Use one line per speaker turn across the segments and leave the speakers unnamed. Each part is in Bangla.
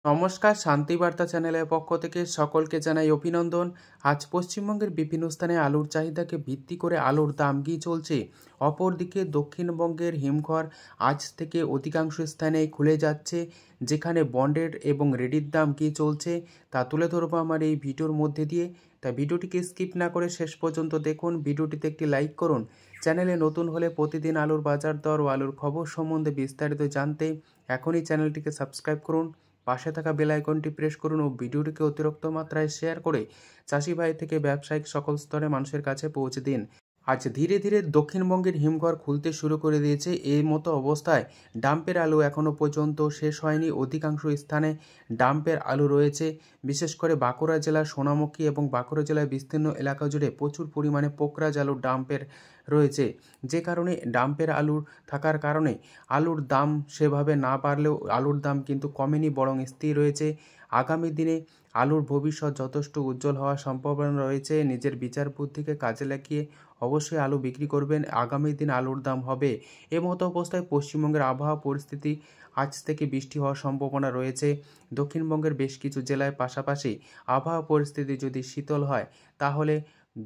নমস্কার, শান্তিবার্তা চ্যানেলের পক্ষ থেকে সকলকে জানাই অভিনন্দন। আজ পশ্চিমবঙ্গের বিভিন্ন স্থানে আলুর চাহিদাকে ভিত্তি করে আলুর দাম কী চলছে। অপরদিকে দক্ষিণবঙ্গের হিমঘর আজ থেকে অধিকাংশ স্থানে খুলে যাচ্ছে, যেখানে বন্ডের এবং রেডির দাম কী চলছে তা তুলে ধরবো আমার এই ভিডিওর মধ্যে দিয়ে। তাই ভিডিওটিকে স্কিপ না করে শেষ পর্যন্ত দেখুন। ভিডিওটিতে একটি লাইক করুন। চ্যানেলে নতুন হলে প্রতিদিন আলুর বাজার দর ও আলুর খবর সম্বন্ধে বিস্তারিত জানতে এখনই চ্যানেলটিকে সাবস্ক্রাইব করুন। পাশে থাকা বেল আইকনটি প্রেস করুন ও ভিডিওটিকে অতিরিক্ত মাত্রায় শেয়ার করে চাষি ভাই থেকে ব্যবসায়িক সকল স্তরে মানুষের কাছে পৌঁছে দিন। আজ ধীরে ধীরে দক্ষিণবঙ্গের হিমঘর খুলতে শুরু করে দিয়েছে। এই মতো অবস্থায় ডাম্পের আলু এখনও পর্যন্ত শেষ হয়নি। অধিকাংশ স্থানে ডাম্পের আলু রয়েছে। বিশেষ করে বাঁকুড়া জেলার সোনামুখী এবং বাঁকুড়া জেলার বিস্তীর্ণ এলাকা জুড়ে প্রচুর পরিমাণে পোকরাজ আলুর ডাম্পের রয়েছে, যে কারণে ডাম্পের আলুর থাকার কারণে আলুর দাম সেভাবে না বাড়লেও আলুর দাম কিন্তু কমেনি, বরং স্থির রয়েছে। আগামী দিনে আলুর ভবিষ্যৎ যথেষ্ট উজ্জ্বল হওয়ার সম্ভাবনা রয়েছে। নিজের বিচার বুদ্ধিকে কাজে লাগিয়ে অবশ্যই আলু বিক্রি করবেন। আগামী দিন আলুর দাম হবে। এমতো অবস্থায় পশ্চিমবঙ্গের আবহাওয়া পরিস্থিতি আজ থেকে বৃষ্টি হওয়ার সম্ভাবনা রয়েছে। দক্ষিণবঙ্গের বেশ কিছু জেলায় পাশাপাশি আবহাওয়া পরিস্থিতি যদি শীতল হয়, তাহলে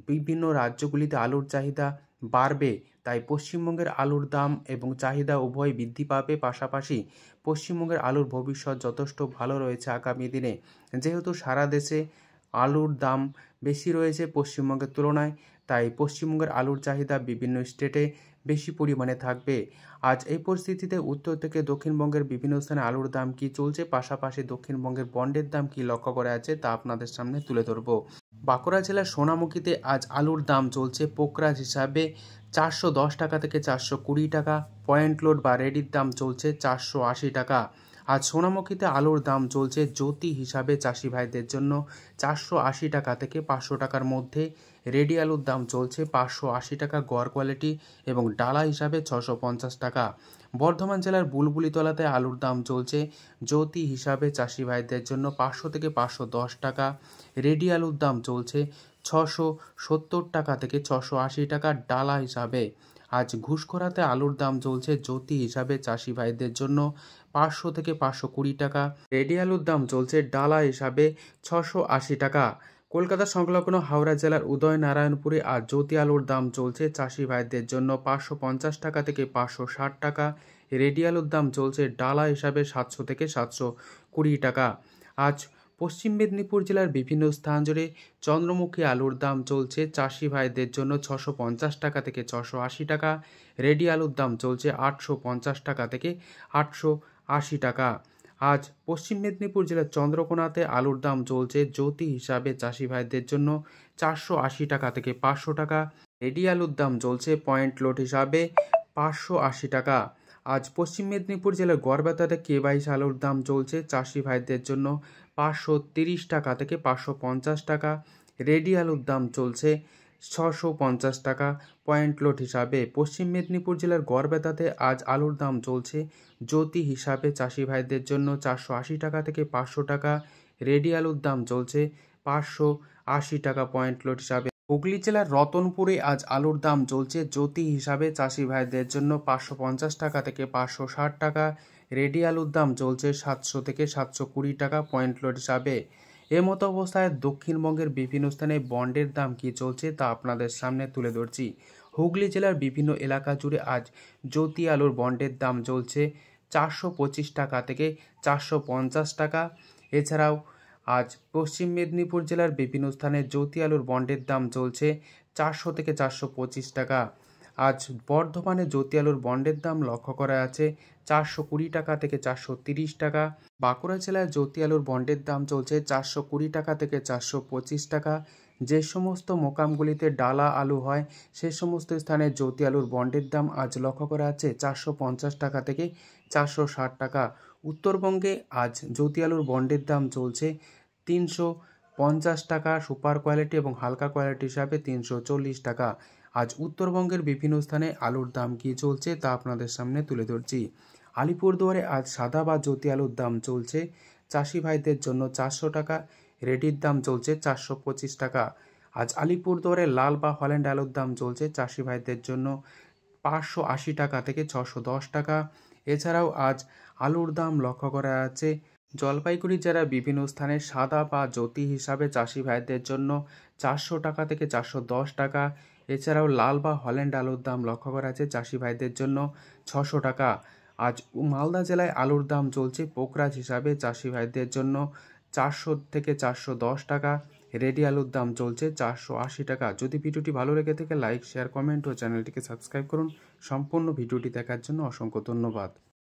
বিভিন্ন রাজ্যগুলিতে আলুর চাহিদা বাড়বে। তাই পশ্চিমবঙ্গের আলুর দাম এবং চাহিদা উভয় বৃদ্ধি পাবে। পাশাপাশি পশ্চিমবঙ্গের আলুর ভবিষ্যৎ যথেষ্ট ভালো রয়েছে আগামী দিনে। যেহেতু সারা দেশে আলুর দাম বেশি রয়েছে পশ্চিমবঙ্গের তুলনায়, তাই পশ্চিমবঙ্গের আলুর চাহিদা বিভিন্ন স্টেটে বেশি পরিমাণে থাকবে। আজ এই পরিস্থিতিতে উত্তর থেকে দক্ষিণবঙ্গের বিভিন্ন স্থানে আলুর দাম কী চলছে, পাশাপাশি দক্ষিণবঙ্গের বন্ডের দাম কী লক্ষ্য করা আছে তা আপনাদের সামনে তুলে ধরব। বাঁকুড়া জেলার সোনামুখীতে আজ আলুর দাম চলছে পোকরাজ হিসাবে 410 টাকা থেকে 420 টাকা। পয়েন্ট লোড বা রেডির দাম চলছে 480 টাকা। আজ সোনামুখীতে আলুর দাম চলছে জ্যোতি হিসাবে চাষি ভাইদের জন্য 480 টাকা থেকে 500 টাকার মধ্যে। রেডি আলুর দাম চলছে 580 টাকা গড় কোয়ালিটি এবং ডালা হিসাবে 650 টাকা। বর্ধমান জেলার বুলবুলিতলাতে আলুর দাম চলছে জ্যোতি হিসাবে চাষি ভাইদের জন্য 500 থেকে 510 টাকা। রেডি আলুর দাম চলছে 670 টাকা থেকে 680 টাকা ডালা হিসাবে। আজ ঘুষখোরাতে আলুর দাম চলছে জ্যোতি হিসাবে চাষি ভাইদের জন্য 500 থেকে 520 টাকা। রেডি আলুর দাম চলছে ডালা হিসাবে 680 টাকা। কলকাতা সংলগ্ন হাওড়া জেলার উদয়নারায়ণপুরে আজ জ্যোতি আলুর দাম চলছে চাষি ভাইদের জন্য 550 টাকা থেকে 560 টাকা। রেডি আলুর দাম চলছে ডালা হিসাবে 700 থেকে 720 টাকা। আজ পশ্চিম মেদিনীপুর জেলার বিভিন্ন স্থান জুড়ে চন্দ্রমুখী আলুর দাম চলছে চাষি ভাইদের জন্য 650 টাকা থেকে 680 টাকা। রেডি আলুর দাম চলছে 850 টাকা থেকে 880 টাকা। আজ পশ্চিম মেদিনীপুর জেলার চন্দ্রকোনাতে আলুর দাম চলছে জ্যোতি হিসাবে চাষি ভাইদের জন্য 480 টাকা থেকে 500 টাকা। রেডি আলুর দাম চলছে পয়েন্ট লোড হিসাবে 580 টাকা। আজ পশ্চিম মেদিনীপুর জেলার গড়বেতাতে কে22 আলুর দাম চলছে চাষি ভাইদের জন্য 530 টাকা থেকে 550 টাকা। রেডি আলুর দাম চলছে 650 টাকা পয়েন্ট লোড হিসাবে। পশ্চিম মেদিনীপুর জেলার গড়বেতাতে আজ আলুর দাম চলছে জ্যোতি হিসাবে চাষি ভাইদের জন্য 480 টাকা থেকে 500 টাকা। রেডি আলুর দাম চলছে 580 টাকা পয়েন্ট লোড হিসাবে। হুগলি জেলার রতনপুরে আজ আলুর দাম চলছে জ্যোতি হিসাবে চাষি ভাইদের জন্য 550 টাকা থেকে 560 টাকা। রেডি আলুর দাম চলছে 700 থেকে 720 টাকা পয়েন্ট লোড হিসাবে। মতো অবস্থায় দক্ষিণবঙ্গের বিভিন্ন স্থানে বন্ডের দাম কী চলছে তা আপনাদের সামনে তুলে ধরছি। হুগলি জেলার বিভিন্ন এলাকা জুড়ে আজ জ্যোতি আলুর বন্ডের দাম চলছে 425 টাকা থেকে 450 টাকা। এছাড়াও আজ পশ্চিম মেদিনীপুর জেলার বিভিন্ন স্থানে জ্যোতি আলুর বন্ডের দাম চলছে 400 থেকে 425 টাকা। আজ বর্ধমানে জ্যোতি আলুর বন্ডের দাম লক্ষ্য করা আছে 420 টাকা থেকে 430 টাকা। বাঁকুড়া জেলায় জ্যোতি আলুর বন্ডের দাম চলছে 420 টাকা থেকে 425 টাকা। যে সমস্ত মোকামগুলিতে ডালা আলু হয় সে সমস্ত স্থানে জ্যোতি আলুর বন্ডের দাম আজ লক্ষ্য করা আছে 450 টাকা থেকে 460 টাকা। উত্তরবঙ্গে আজ জ্যোতি আলুর বন্ডের দাম চলছে 350 টাকা সুপার কোয়ালিটি এবং হালকা কোয়ালিটি হিসাবে 340 টাকা। আজ উত্তরবঙ্গের বিভিন্ন স্থানে আলুর দাম কী চলছে তা আপনাদের সামনে তুলে ধরছি। আলিপুরদুয়ারে আজ সাদা বা জ্যোতি আলুর দাম চলছে চাষি ভাইদের জন্য 400 টাকা। রেডির দাম চলছে 425 টাকা। আজ আলিপুরদুয়ারে লাল বা হল্যান্ড আলুর দাম চলছে চাষি ভাইদের জন্য 580 টাকা থেকে 610 টাকা। এছাড়াও আজ আলুর দাম লক্ষ্য করা আছে জলপাইগুড়ি জেলার বিভিন্ন স্থানে সাদা বা জ্যোতি হিসাবে চাষি ভাইদের জন্য 400 টাকা থেকে 410 টাকা। এছাড়াও লাল বা হল্যান্ড আলুর দাম লক্ষ্য করা যাচ্ছে চাষি ভাইদের জন্য 600 টাকা। আজ মালদা জেলায় আলুর দাম চলছে পোকরাজ হিসাবে চাষি ভাইদের জন্য 400 থেকে 410 টাকা। রেডি আলুর দাম চলছে 480 টাকা। যদি ভিডিওটি ভালো লেগে থাকে লাইক, শেয়ার, কমেন্ট ও চ্যানেলটিকে সাবস্ক্রাইব করুন। সম্পূর্ণ ভিডিওটি দেখার জন্য অসংখ্য ধন্যবাদ।